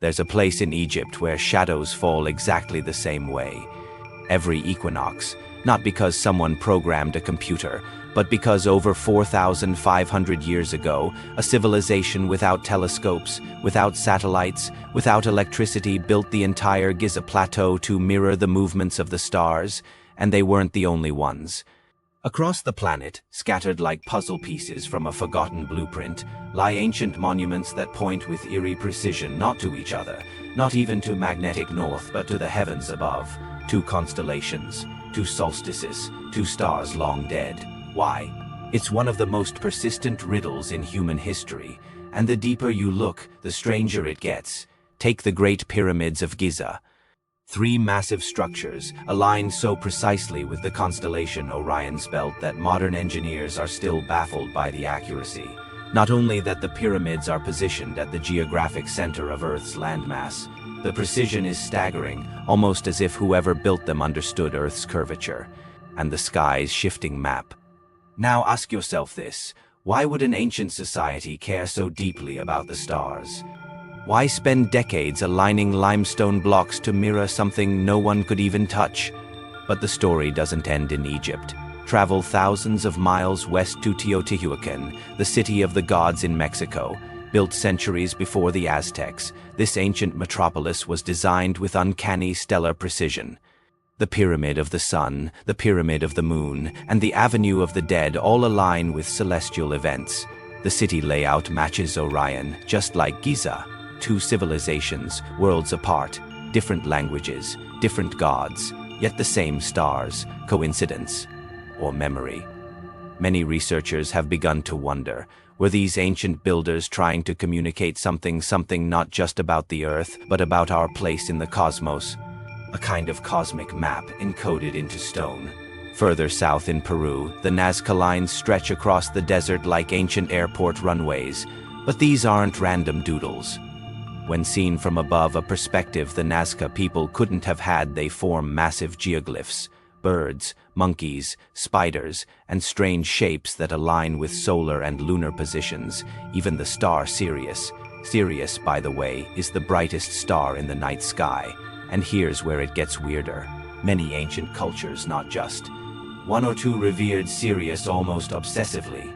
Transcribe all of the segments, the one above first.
There's a place in Egypt where shadows fall exactly the same way. Every equinox, not because someone programmed a computer, but because over 4,500 years ago, a civilization without telescopes, without satellites, without electricity built the entire Giza Plateau to mirror the movements of the stars, and they weren't the only ones. Across the planet, scattered like puzzle pieces from a forgotten blueprint, lie ancient monuments that point with eerie precision not to each other, not even to magnetic north, but to the heavens above, to constellations, to solstices, to stars long dead. Why? It's one of the most persistent riddles in human history, and the deeper you look, the stranger it gets. Take the Great Pyramids of Giza. 3 massive structures, aligned so precisely with the constellation Orion's belt that modern engineers are still baffled by the accuracy. Not only that the pyramids are positioned at the geographic center of Earth's landmass, the precision is staggering, almost as if whoever built them understood Earth's curvature, and the sky's shifting map. Now ask yourself this: why would an ancient society care so deeply about the stars? Why spend decades aligning limestone blocks to mirror something no one could even touch? But the story doesn't end in Egypt. Travel thousands of miles west to Teotihuacan, the city of the gods in Mexico. Built centuries before the Aztecs, this ancient metropolis was designed with uncanny stellar precision. The Pyramid of the Sun, the Pyramid of the Moon, and the Avenue of the Dead all align with celestial events. The city layout matches Orion, just like Giza. 2 civilizations, worlds apart, different languages, different gods, yet the same stars. Coincidence? Or memory? Many researchers have begun to wonder, were these ancient builders trying to communicate something not just about the Earth, but about our place in the cosmos? A kind of cosmic map encoded into stone. Further south in Peru, the Nazca lines stretch across the desert like ancient airport runways, but these aren't random doodles. When seen from above a perspective the Nazca people couldn't have had, they form massive geoglyphs, birds, monkeys, spiders, and strange shapes that align with solar and lunar positions, even the star Sirius. Sirius, by the way, is the brightest star in the night sky, and here's where it gets weirder. Many ancient cultures, not just 1 or 2, revered Sirius almost obsessively.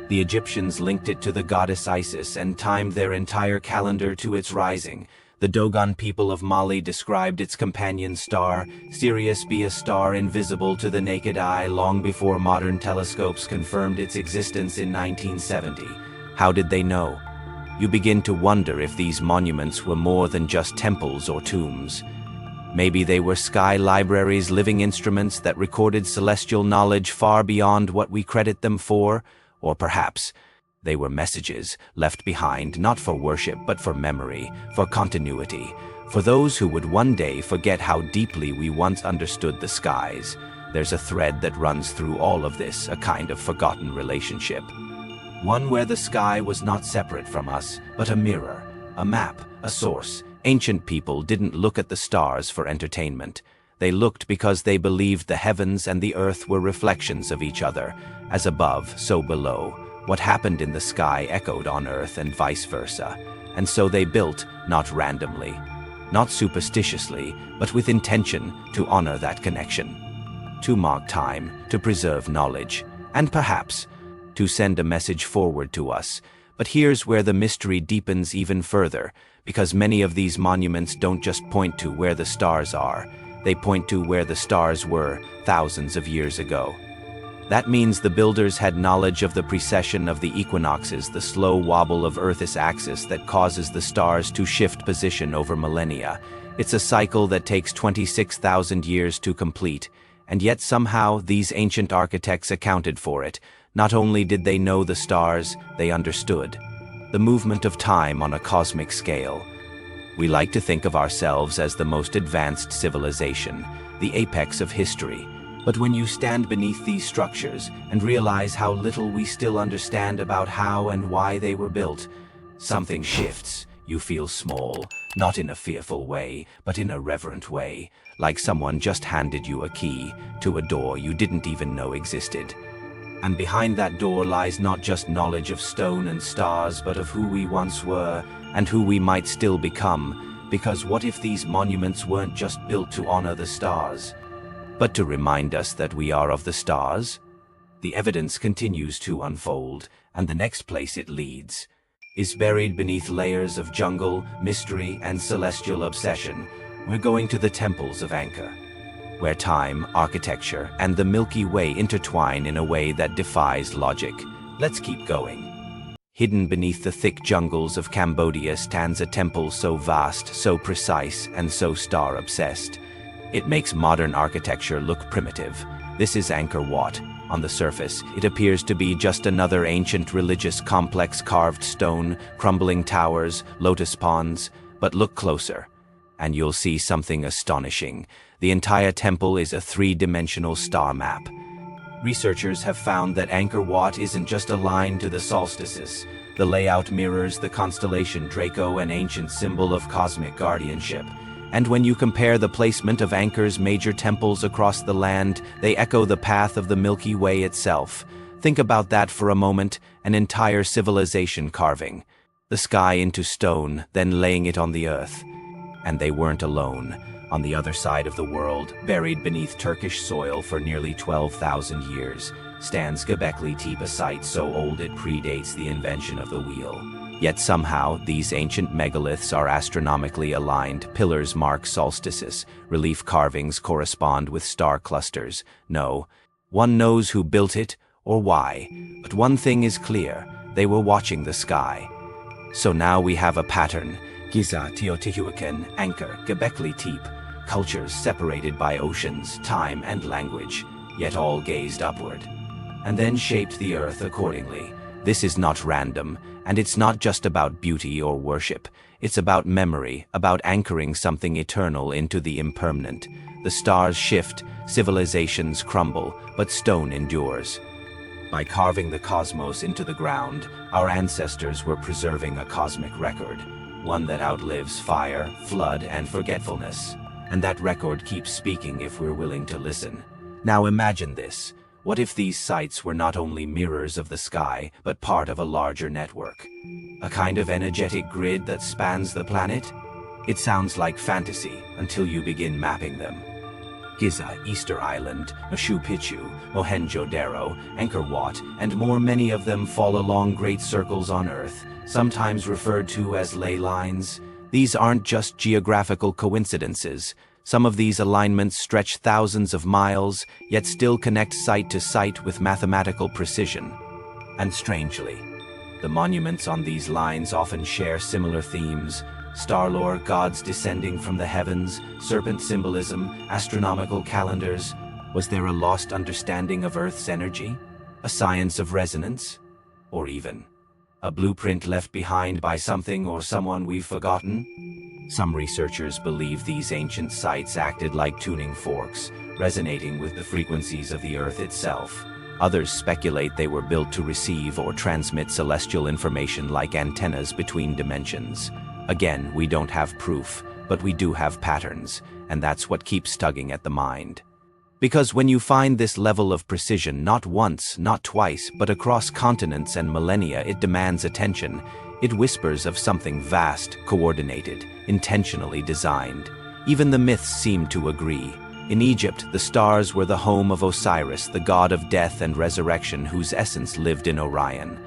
The Egyptians linked it to the goddess Isis and timed their entire calendar to its rising. The Dogon people of Mali described its companion star, Sirius, be a star invisible to the naked eye long before modern telescopes confirmed its existence in 1970. How did they know? You begin to wonder if these monuments were more than just temples or tombs. Maybe they were sky libraries, living instruments that recorded celestial knowledge far beyond what we credit them for. Or perhaps they were messages left behind not for worship but for memory, for continuity, for those who would one day forget how deeply we once understood the skies. There's a thread that runs through all of this, a kind of forgotten relationship. One where the sky was not separate from us, but a mirror, a map, a source. Ancient people didn't look at the stars for entertainment. They looked because they believed the heavens and the earth were reflections of each other. As above, so below. What happened in the sky echoed on earth and vice versa. And so they built, not randomly, not superstitiously, but with intention to honor that connection. To mark time, to preserve knowledge, and perhaps to send a message forward to us. But here's where the mystery deepens even further, because many of these monuments don't just point to where the stars are. They point to where the stars were thousands of years ago. That means the builders had knowledge of the precession of the equinoxes, the slow wobble of Earth's axis that causes the stars to shift position over millennia. It's a cycle that takes 26,000 years to complete, and yet somehow these ancient architects accounted for it. Not only did they know the stars, they understood the movement of time on a cosmic scale. We like to think of ourselves as the most advanced civilization, the apex of history. But when you stand beneath these structures and realize how little we still understand about how and why they were built, something shifts. You feel small, not in a fearful way, but in a reverent way, like someone just handed you a key to a door you didn't even know existed. And behind that door lies not just knowledge of stone and stars, but of who we once were, and who we might still become, because what if these monuments weren't just built to honor the stars, but to remind us that we are of the stars? The evidence continues to unfold, and the next place it leads is buried beneath layers of jungle, mystery, and celestial obsession. We're going to the temples of Angkor, where time, architecture, and the Milky Way intertwine in a way that defies logic. Let's keep going. Hidden beneath the thick jungles of Cambodia stands a temple so vast, so precise, and so star-obsessed. It makes modern architecture look primitive. This is Angkor Wat. On the surface, it appears to be just another ancient religious complex, carved stone, crumbling towers, lotus ponds. But look closer, and you'll see something astonishing. The entire temple is a three-dimensional star map. Researchers have found that Angkor Wat isn't just a line to the solstices. The layout mirrors the constellation Draco, an ancient symbol of cosmic guardianship. And when you compare the placement of Angkor's major temples across the land, they echo the path of the Milky Way itself. Think about that for a moment, an entire civilization carving the sky into stone, then laying it on the earth. And they weren't alone. On the other side of the world, buried beneath Turkish soil for nearly 12,000 years, stands Göbekli Tepe, a site so old it predates the invention of the wheel. Yet somehow, these ancient megaliths are astronomically aligned. Pillars mark solstices. Relief carvings correspond with star clusters. No one knows who built it or why, but one thing is clear: they were watching the sky. So now we have a pattern. Giza, Teotihuacan, Angkor, Göbekli Tepe. Cultures separated by oceans, time, and language, yet all gazed upward, and then shaped the earth accordingly. This is not random, and it's not just about beauty or worship. It's about memory, about anchoring something eternal into the impermanent. The stars shift, civilizations crumble, but stone endures. By carving the cosmos into the ground, our ancestors were preserving a cosmic record, one that outlives fire, flood, and forgetfulness. And that record keeps speaking if we're willing to listen. Now imagine this. What if these sites were not only mirrors of the sky, but part of a larger network? A kind of energetic grid that spans the planet? It sounds like fantasy until you begin mapping them. Giza, Easter Island, Machu Picchu, Mohenjo-Daro, Angkor Wat, and more, many of them fall along great circles on Earth, sometimes referred to as ley lines. These aren't just geographical coincidences. Some of these alignments stretch thousands of miles, yet still connect site to site with mathematical precision. And strangely, the monuments on these lines often share similar themes: star lore, gods descending from the heavens, serpent symbolism, astronomical calendars. Was there a lost understanding of Earth's energy? A science of resonance? Or even a blueprint left behind by something or someone we've forgotten? Some researchers believe these ancient sites acted like tuning forks, resonating with the frequencies of the Earth itself. Others speculate they were built to receive or transmit celestial information like antennas between dimensions. Again, we don't have proof, but we do have patterns, and that's what keeps tugging at the mind. Because when you find this level of precision, not once, not twice, but across continents and millennia, it demands attention. It whispers of something vast, coordinated, intentionally designed. Even the myths seem to agree. In Egypt, the stars were the home of Osiris, the god of death and resurrection, whose essence lived in Orion.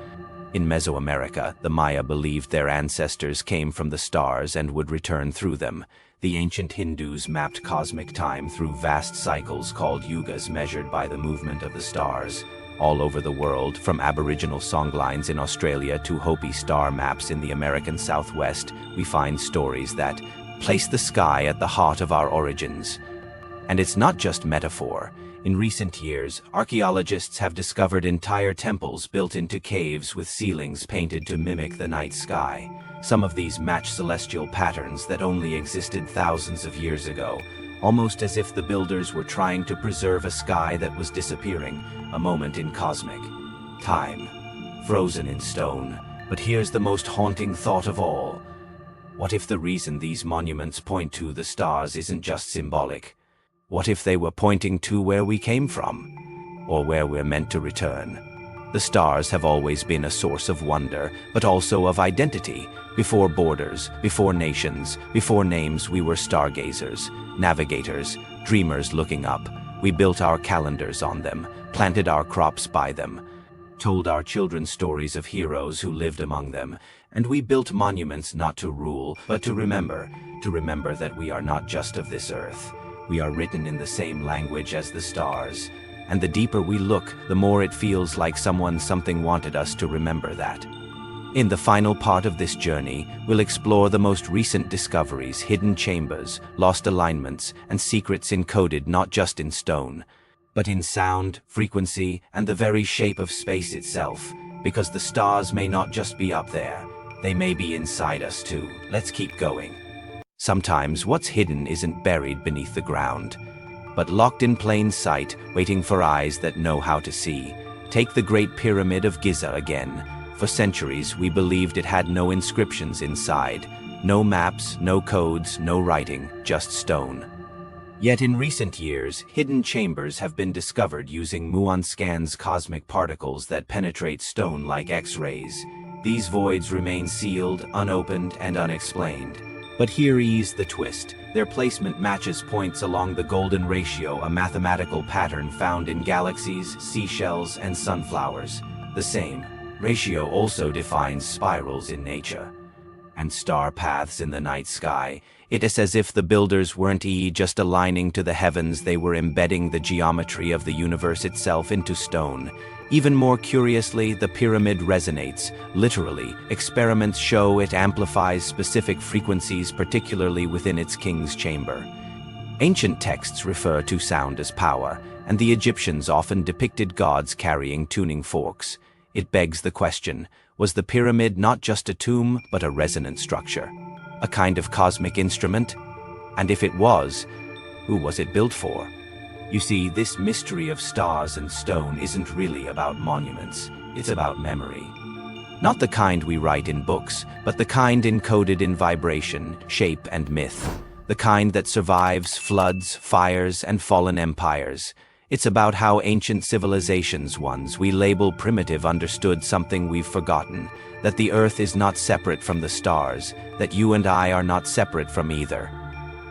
In Mesoamerica, the Maya believed their ancestors came from the stars and would return through them. The ancient Hindus mapped cosmic time through vast cycles called yugas, measured by the movement of the stars. All over the world, from Aboriginal songlines in Australia to Hopi star maps in the American Southwest, we find stories that place the sky at the heart of our origins. And it's not just metaphor. In recent years, archaeologists have discovered entire temples built into caves with ceilings painted to mimic the night sky. Some of these match celestial patterns that only existed thousands of years ago, almost as if the builders were trying to preserve a sky that was disappearing, a moment in cosmic time, frozen in stone. But here's the most haunting thought of all. What if the reason these monuments point to the stars isn't just symbolic? What if they were pointing to where we came from, or where we're meant to return? The stars have always been a source of wonder, but also of identity. Before borders, before nations, before names, we were stargazers, navigators, dreamers looking up. We built our calendars on them, planted our crops by them, told our children stories of heroes who lived among them, and we built monuments not to rule, but to remember that we are not just of this earth. We are written in the same language as the stars, and the deeper we look, the more it feels like something wanted us to remember that. In the final part of this journey, we'll explore the most recent discoveries, hidden chambers, lost alignments, and secrets encoded not just in stone, but in sound, frequency, and the very shape of space itself. Because the stars may not just be up there, they may be inside us too. Let's keep going. Sometimes what's hidden isn't buried beneath the ground, but locked in plain sight, waiting for eyes that know how to see. Take the Great Pyramid of Giza again. For centuries, we believed it had no inscriptions inside. No maps, no codes, no writing, just stone. Yet in recent years, hidden chambers have been discovered using muon scans, cosmic particles that penetrate stone like X-rays. These voids remain sealed, unopened, and unexplained. But here is the twist. Their placement matches points along the golden ratio, a mathematical pattern found in galaxies, seashells, and sunflowers. The same ratio also defines spirals in nature and star paths in the night sky. It is as if the builders weren't just aligning to the heavens, they were embedding the geometry of the universe itself into stone. Even more curiously, the pyramid resonates. Literally, experiments show it amplifies specific frequencies, particularly within its king's chamber. Ancient texts refer to sound as power, and the Egyptians often depicted gods carrying tuning forks. It begs the question, was the pyramid not just a tomb, but a resonant structure? A kind of cosmic instrument? And if it was, who was it built for? You see, this mystery of stars and stone isn't really about monuments. It's about memory. Not the kind we write in books, but the kind encoded in vibration, shape, and myth. The kind that survives floods, fires, and fallen empires. It's about how ancient civilizations, ones we label primitive, understood something we've forgotten. That the earth is not separate from the stars, that you and I are not separate from either.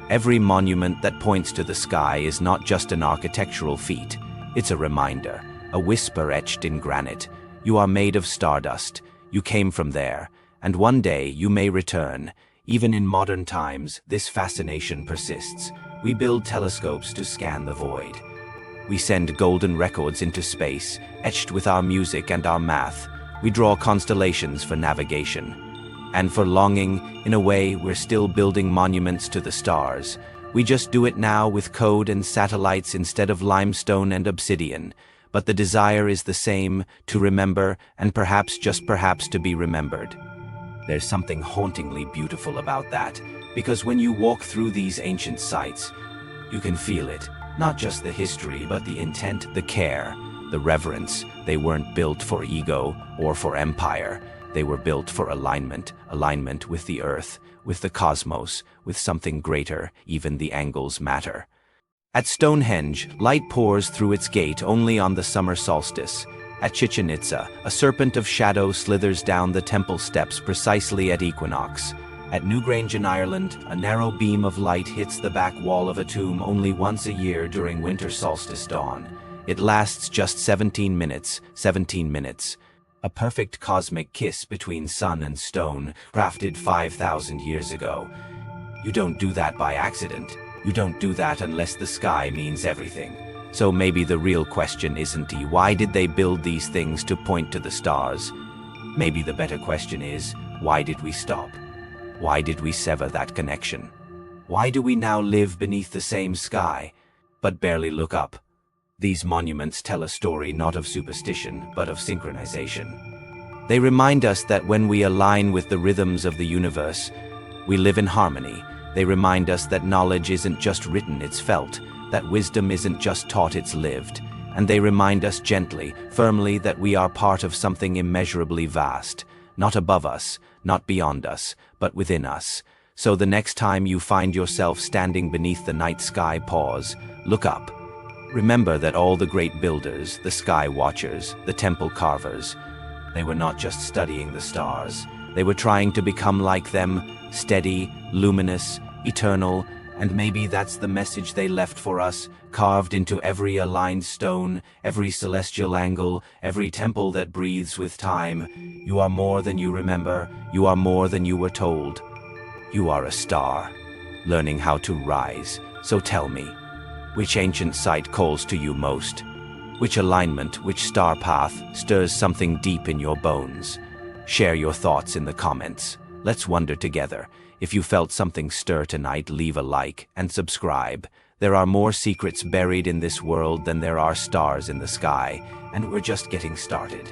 Every monument that points to the sky is not just an architectural feat. It's a reminder, a whisper etched in granite. You are made of stardust. You came from there, and one day you may return. Even in modern times, this fascination persists. We build telescopes to scan the void. We send golden records into space, etched with our music and our math. We draw constellations for navigation. And for longing, in a way, we're still building monuments to the stars. We just do it now with code and satellites instead of limestone and obsidian. But the desire is the same, to remember, and perhaps, just perhaps, to be remembered. There's something hauntingly beautiful about that, because when you walk through these ancient sites, you can feel it. Not just the history, but the intent, the care, the reverence. They weren't built for ego or for empire. They were built for alignment with the earth, with the cosmos, with something greater. Even the angles matter. At Stonehenge, light pours through its gate only on the summer solstice. At Chichen Itza, a serpent of shadow slithers down the temple steps precisely at equinox. At Newgrange in Ireland, a narrow beam of light hits the back wall of a tomb only once a year during winter solstice dawn. It lasts just 17 minutes. A perfect cosmic kiss between sun and stone, crafted 5,000 years ago. You don't do that by accident. You don't do that unless the sky means everything. So maybe the real question isn't why did they build these things to point to the stars? Maybe the better question is, why did we stop? Why did we sever that connection? Why do we now live beneath the same sky, but barely look up? These monuments tell a story not of superstition, but of synchronization. They remind us that when we align with the rhythms of the universe, we live in harmony. They remind us that knowledge isn't just written, it's felt, that wisdom isn't just taught, it's lived. And they remind us gently, firmly, that we are part of something immeasurably vast, not above us, not beyond us, but within us. So the next time you find yourself standing beneath the night sky, pause, look up, Remember that all the great builders, the sky watchers, the temple carvers, they were not just studying the stars. They were trying to become like them, steady, luminous, eternal, and maybe that's the message they left for us, carved into every aligned stone, every celestial angle, every temple that breathes with time. You are more than you remember. You are more than you were told. You are a star, learning how to rise. So tell me, which ancient site calls to you most? Which alignment, which star path stirs something deep in your bones? Share your thoughts in the comments. Let's wonder together. If you felt something stir tonight, leave a like and subscribe. There are more secrets buried in this world than there are stars in the sky, and we're just getting started.